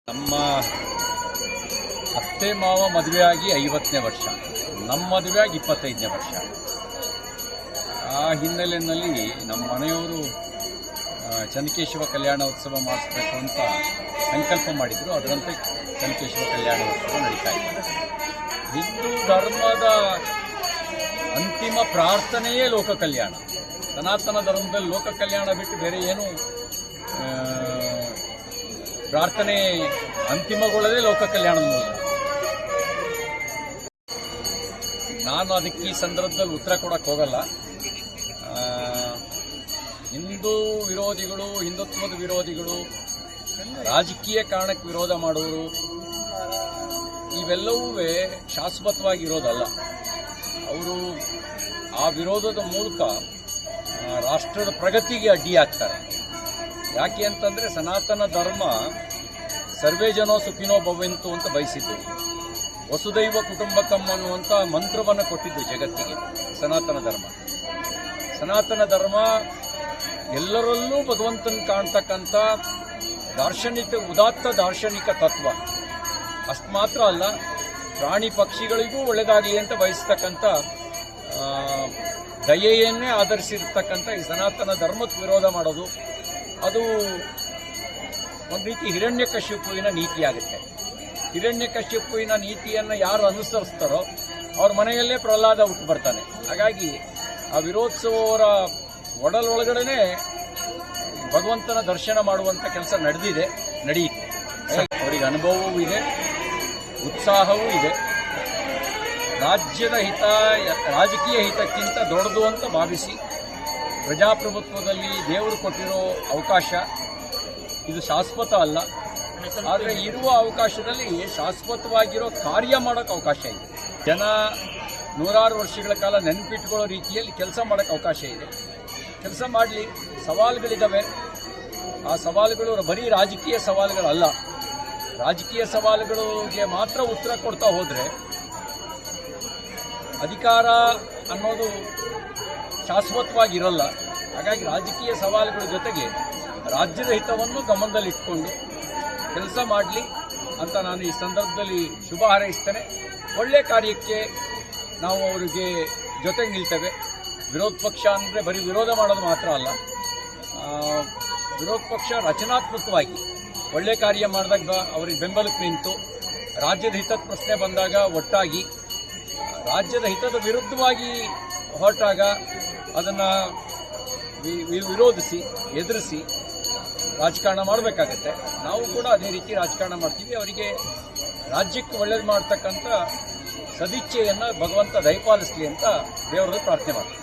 ನಮ್ಮ ಅತ್ತೆ ಮಾವ ಮದುವೆಯಾಗಿ 50ನೇ ವರ್ಷ, ನಮ್ಮ ಮದುವೆಯಾಗಿ 25ನೇ ವರ್ಷ. ಆ ಹಿನ್ನೆಲೆಯಲ್ಲಿ ನಮ್ಮ ಮನೆಯವರು ಚನ್ನಕೇಶವ ಕಲ್ಯಾಣೋತ್ಸವ ಮಾಡಿಸ್ಬೇಕು ಅಂತ ಸಂಕಲ್ಪ ಮಾಡಿದರು. ಅದರಂತೆ ಚನ್ನಕೇಶವ ಕಲ್ಯಾಣೋತ್ಸವ ನಡೀತಾ ಇದೆ. ಹಿಂದೂ ಧರ್ಮದ ಅಂತಿಮ ಪ್ರಾರ್ಥನೆಯೇ ಲೋಕ ಕಲ್ಯಾಣ. ಸನಾತನ ಧರ್ಮದಲ್ಲಿ ಲೋಕ ಕಲ್ಯಾಣ ಬಿಟ್ಟು ಬೇರೆ ಏನು ಪ್ರಾರ್ಥನೆ ಅಂತಿಮಗೊಳ್ಳದೆ ಲೋಕ ಕಲ್ಯಾಣದ ಮೂಲಕ. ನಾನು ಅದಕ್ಕೆ ಈ ಸಂದರ್ಭದಲ್ಲಿ ಉತ್ತರ ಕೊಡಕ್ಕೆ ಹೋಗಲ್ಲ. ಹಿಂದೂ ವಿರೋಧಿಗಳು, ಹಿಂದುತ್ವದ ವಿರೋಧಿಗಳು, ರಾಜಕೀಯ ಕಾರಣಕ್ಕೆ ವಿರೋಧ ಮಾಡುವರು, ಇವೆಲ್ಲವೂ ಶಾಶ್ವತವಾಗಿರೋದಲ್ಲ. ಅವರು ಆ ವಿರೋಧದ ಮೂಲಕ ರಾಷ್ಟ್ರದ ಪ್ರಗತಿಗೆ ಅಡ್ಡಿಯಾಗ್ತಾರೆ. ಯಾಕೆ ಅಂತಂದರೆ ಸನಾತನ ಧರ್ಮ ಸರ್ವೇ ಜನೋ ಸುಖಿನೋ ಭವಂತು ಅಂತ ಬಯಸಿದ್ದು, ವಸುದೈವ ಕುಟುಂಬಕಂ ಅನ್ನುವಂಥ ಮಂತ್ರವನ್ನು ಕೊಟ್ಟಿದ್ದು ಜಗತ್ತಿಗೆ ಸನಾತನ ಧರ್ಮ ಎಲ್ಲರಲ್ಲೂ ಭಗವಂತನ ಕಾಣ್ತಕ್ಕಂಥ ಉದಾತ್ತ ದಾರ್ಶನಿಕ ತತ್ವ. ಅಷ್ಟು ಮಾತ್ರ ಅಲ್ಲ, ಪ್ರಾಣಿ ಪಕ್ಷಿಗಳಿಗೂ ಒಳ್ಳೆಯದಾಗಲಿ ಅಂತ ಬಯಸ್ತಕ್ಕಂಥ ದಯೆಯನ್ನೇ ಆಧರಿಸಿರ್ತಕ್ಕಂಥ ಈ ಸನಾತನ ಧರ್ಮಕ್ಕೆ ವಿರೋಧ ಮಾಡೋದು ಅದು ಒಂದು ರೀತಿ ಹಿರಣ್ಯಕಶಿಪುವಿನ ನೀತಿಯಾಗುತ್ತೆ. ಹಿರಣ್ಯಕಶಿಪುವಿನ ನೀತಿಯನ್ನು ಯಾರು ಅನುಸರಿಸ್ತಾರೋ ಅವ್ರ ಮನೆಯಲ್ಲೇ ಪ್ರಹ್ಲಾದ ಹುಟ್ಟು ಬರ್ತಾನೆ. ಹಾಗಾಗಿ ಆ ವಿರೋತ್ಸವರ ಒಳಗಡೆನೆ ಭಗವಂತನ ದರ್ಶನ ಮಾಡುವಂಥ ಕೆಲಸ ನಡೆಯುತ್ತೆ. ಅವರಿಗೆ ಅನುಭವವೂ ಇದೆ, ಉತ್ಸಾಹವೂ ಇದೆ. ರಾಜ್ಯದ ಹಿತ ರಾಜಕೀಯ ಹಿತಕ್ಕಿಂತ ದೊಡ್ಡದು ಅಂತ ಭಾವಿಸಿ ಪ್ರಜಾಪ್ರಭುತ್ವದಲ್ಲಿ ದೇವರು ಕೊಟ್ಟಿರೋ ಅವಕಾಶ ಇದು ಶಾಶ್ವತ ಅಲ್ಲ. ಆದರೆ ಇರುವ ಅವಕಾಶದಲ್ಲಿ ಶಾಶ್ವತವಾಗಿರೋ ಕಾರ್ಯ ಮಾಡೋಕ್ಕೆ ಅವಕಾಶ ಇದೆ. ಜನ ನೂರಾರು ವರ್ಷಗಳ ಕಾಲ ನೆನಪಿಟ್ಕೊಳ್ಳೋ ರೀತಿಯಲ್ಲಿ ಕೆಲಸ ಮಾಡೋಕ್ಕೆ ಅವಕಾಶ ಇದೆ. ಕೆಲಸ ಮಾಡಲಿ. ಸವಾಲುಗಳಿದ್ದಾವೆ. ಆ ಸವಾಲುಗಳು ಬರೀ ರಾಜಕೀಯ ಸವಾಲುಗಳಲ್ಲ. ರಾಜಕೀಯ ಸವಾಲುಗಳಿಗೆ ಮಾತ್ರ ಉತ್ತರ ಕೊಡ್ತಾ ಹೋದರೆ ಅಧಿಕಾರ ಅನ್ನೋದು ಶಾಶ್ವತವಾಗಿರಲ್ಲ. ಹಾಗಾಗಿ ರಾಜಕೀಯ ಸವಾಲುಗಳ ಜೊತೆಗೆ ರಾಜ್ಯದ ಹಿತವನ್ನು ಗಮನದಲ್ಲಿಟ್ಕೊಂಡು ಕೆಲಸ ಮಾಡಲಿ ಅಂತ ನಾನು ಈ ಸಂದರ್ಭದಲ್ಲಿ ಶುಭ ಹಾರೈಸ್ತೇನೆ. ಒಳ್ಳೆಯ ಕಾರ್ಯಕ್ಕೆ ನಾವು ಅವರಿಗೆ ಜೊತೆಗೆ ನಿಲ್ತೇವೆ. ವಿರೋಧ ಪಕ್ಷ ಅಂದರೆ ಬರೀ ವಿರೋಧ ಮಾಡೋದು ಮಾತ್ರ ಅಲ್ಲ, ವಿರೋಧ ಪಕ್ಷ ರಚನಾತ್ಮಕವಾಗಿ ಒಳ್ಳೆಯ ಕಾರ್ಯ ಮಾಡಿದಾಗ ಅವರಿಗೆ ಬೆಂಬಲಕ್ಕೆ ನಿಂತು, ರಾಜ್ಯದ ಹಿತದ ಪ್ರಶ್ನೆ ಬಂದಾಗ ಒಟ್ಟಾಗಿ, ರಾಜ್ಯದ ಹಿತದ ವಿರುದ್ಧವಾಗಿ ಹೊರಟಾಗ ಅದನ್ನು ವಿರೋಧಿಸಿ ಎದುರಿಸಿ ರಾಜಕಾರಣ ಮಾಡಬೇಕಾಗತ್ತೆ. ನಾವು ಕೂಡ ಅದೇ ರೀತಿ ರಾಜಕಾರಣ ಮಾಡ್ತೀವಿ. ಅವರಿಗೆ ರಾಜ್ಯಕ್ಕೆ ಒಳ್ಳೇದು ಮಾಡ್ತಕ್ಕಂಥ ಸದಿಚ್ಛೆಯನ್ನು ಭಗವಂತ ದಯಪಾಲಿಸಲಿ ಅಂತ ದೇವರಲ್ಲಿ ಪ್ರಾರ್ಥನೆ ಮಾಡ್ತೀವಿ.